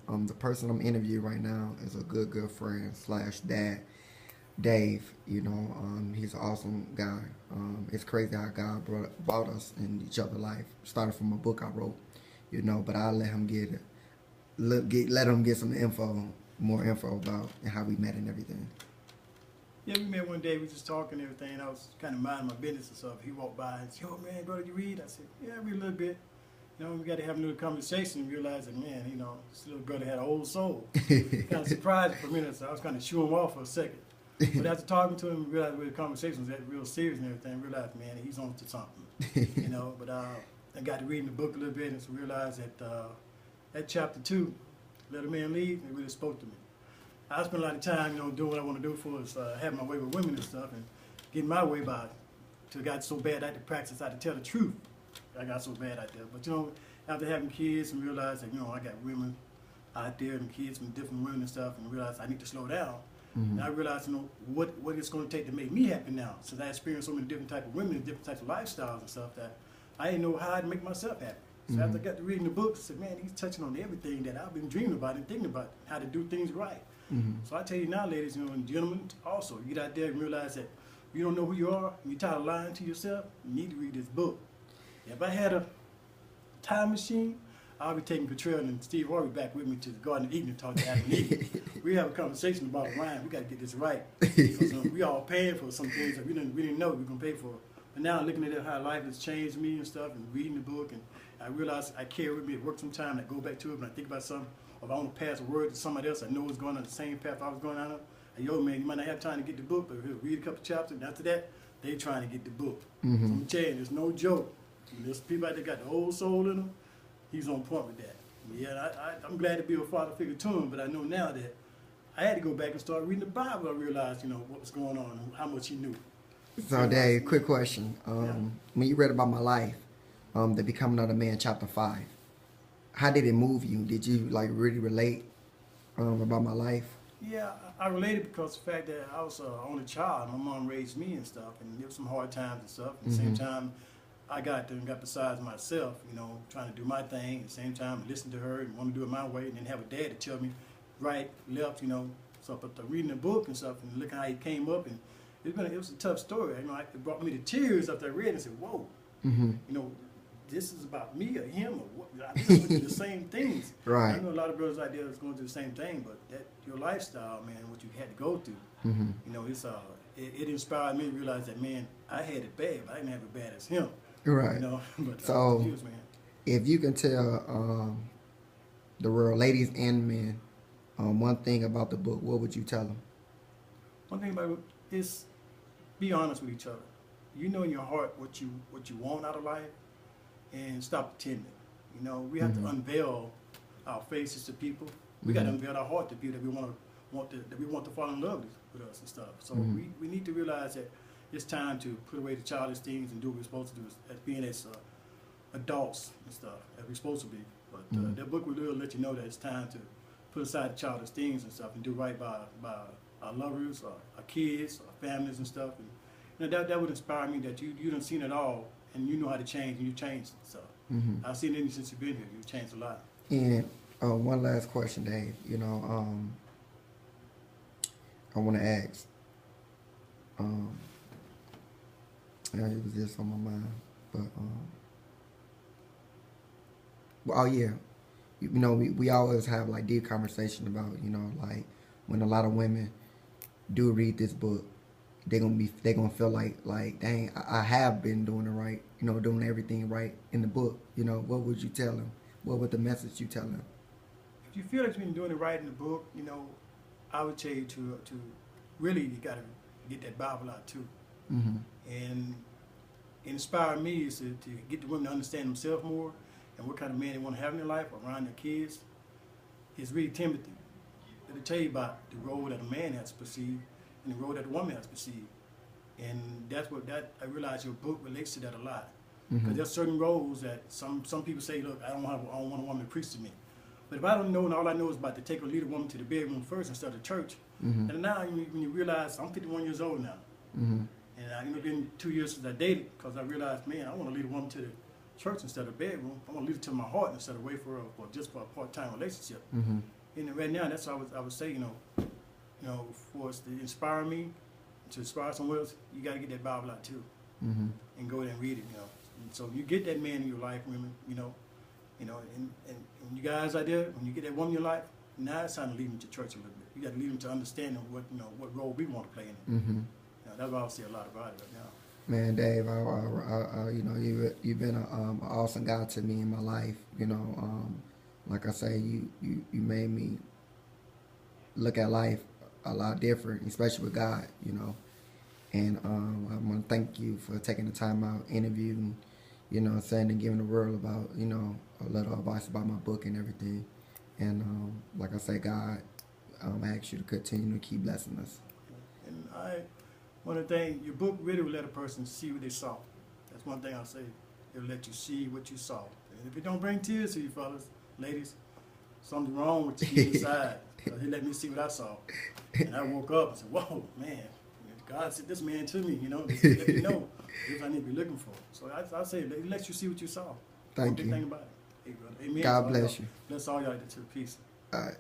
the person I'm interviewing right now is a good friend slash dad, Dave. He's an awesome guy. It's crazy how God brought us in each other's life. Started from a book I wrote, but I let him let him get some more info about and how we met and everything. Yeah, we met one day, we just talking and everything. I was kind of minding my business and stuff. He walked by and said, "Yo, man, brother, you read?" I said, "Yeah, I read a little bit." We got to have a little conversation and realize that, man, this little brother had an old soul. Kind of surprised for a minute, so I was kind of shooing him off for a second. But after talking to him, realized the conversation was real serious and everything. Realized, man, he's on to something. But I got to reading the book a little bit and so realized that at chapter 2, Let a Man Lead, it really spoke to me. I spent a lot of time, doing what I want to do for us, having my way with women and stuff, and getting my way by it. Till it got so bad I had to practice how to tell the truth. I got so bad out there. But, after having kids and realized that, I got women out there and kids from different women and stuff, and realized I need to slow down. And I realized, what it's going to take to make me happy now. Since I experienced so many different types of women and different types of lifestyles and stuff, that I didn't know how to make myself happy. So after I got to reading the book, I said, man, he's touching on everything that I've been dreaming about and thinking about, how to do things right. So I tell you now, ladies and gentlemen, also, you get out there and realize that you don't know who you are, and you're tired of lying to yourself, you need to read this book. If I had a time machine, I'll be taking Cottrell and Steve Harvey back with me to the Garden of Eden and talk to Adam and Eve. We have a conversation about Ryan. We got to get this right. Because we all paying for some things that we didn't know we were going to pay for. But now looking at how life has changed me and stuff and reading the book, and I realize I carry with me at work sometime, I go back to it when I think about something, or if I want to pass a word to somebody else I know is going on the same path I was going on. Yo, man, you might not have time to get the book, but read a couple chapters, and after that, they trying to get the book. So I'm telling you, there's no joke. There's people out there got the old soul in them. He's on point with that. Yeah, I'm glad to be a father figure to him, but I know now that I had to go back and start reading the Bible. I realized, what was going on and how much he knew. So, Dave, quick question. When you read about my life, the Becoming Another Man, chapter 5, how did it move you? Did you, really relate about my life? Yeah, I related because of the fact that I was an only child. My mom raised me and stuff, and there was some hard times and stuff. At the same time, I got besides myself, trying to do my thing. At the same time, listen to her and want to do it my way, and then have a dad to tell me right, left, So, but reading the book and stuff and looking how he came up, and it was a tough story. It brought me to tears after I read it and said, whoa, this is about me or him or what? I went through the same things. Right. I know a lot of brothers out there that's going through the same thing, but that your lifestyle, man, what you had to go through, it inspired me to realize that, man, I had it bad, but I didn't have it bad as him. Right. But so, years, man. If you can tell the world, ladies and men, one thing about the book, what would you tell them? One thing about it is be honest with each other. You know in your heart what you want out of life, and stop pretending. We have to unveil our faces to people. We got to unveil our heart to people that we want to fall in love with us and stuff. So we need to realize that it's time to put away the childish things and do what we're supposed to do as being as adults and stuff, as we're supposed to be. But that book will really let you know that it's time to put aside the childish things and stuff and do right by our lovers, our kids, our families and stuff. And that would inspire me that you done seen it all and you know how to change and you changed. So I've seen it since you've been here. You've changed a lot. And one last question, Dave. I want to ask. It was just on my mind, but well, oh yeah, we always have deep conversation about when a lot of women do read this book, they gonna feel like dang, I have been doing it right, doing everything right in the book. What would you tell them? What would the message you tell them? If you feel like you've been doing it right in the book, I would tell you to really, you got to get that Bible out too. And inspire me is to get the women to understand themselves more and what kind of man they want to have in their life around their kids. Is read Timothy. It'll tell you about the role that a man has to perceive and the role that a woman has to perceive. And I realize your book relates to that a lot. Because there's certain roles that some people say, look, I don't want a woman to preach to me. But if I don't know and all I know is about to take or lead a woman to the bedroom first instead of church, and now when you realize I'm 51 years old now, and I've been 2 years since I dated because I realized, man, I want to lead a woman to church instead of bedroom. I'm gonna lead her to my heart instead of wait for just for a part-time relationship. Mm-hmm. And right now, that's what I would say. For us to inspire me, to inspire someone else, you got to get that Bible out too, Mm-hmm. and go there and read it. And so you get that man in your life, women. And when you guys out there, when you get that woman in your life, now it's time to lead them to church a little bit. You got to lead them to understanding what role we want to play in it. Mm-hmm. That's why I say a lot about it right now. Man, Dave, you've been an awesome guy to me in my life. Like I say, you made me look at life a lot different, especially with God. And I want to thank you for taking the time out, interviewing, saying and giving the world about, a little advice about my book and everything. And like I say, God, I ask you to continue to keep blessing us. And one of the things, your book really will let a person see what they saw. That's one thing I'll say. It'll let you see what you saw. And if it don't bring tears to you, fellas, ladies, something wrong with you inside. He let me see what I saw. And I woke up and said, whoa, man, God sent this man to me, to let me know what I need to be looking for. So I say, it lets you see what you saw. Thank you. Big thing about it. Hey, brother. Amen. God bless you. Bless all y'all too. Peace. All right.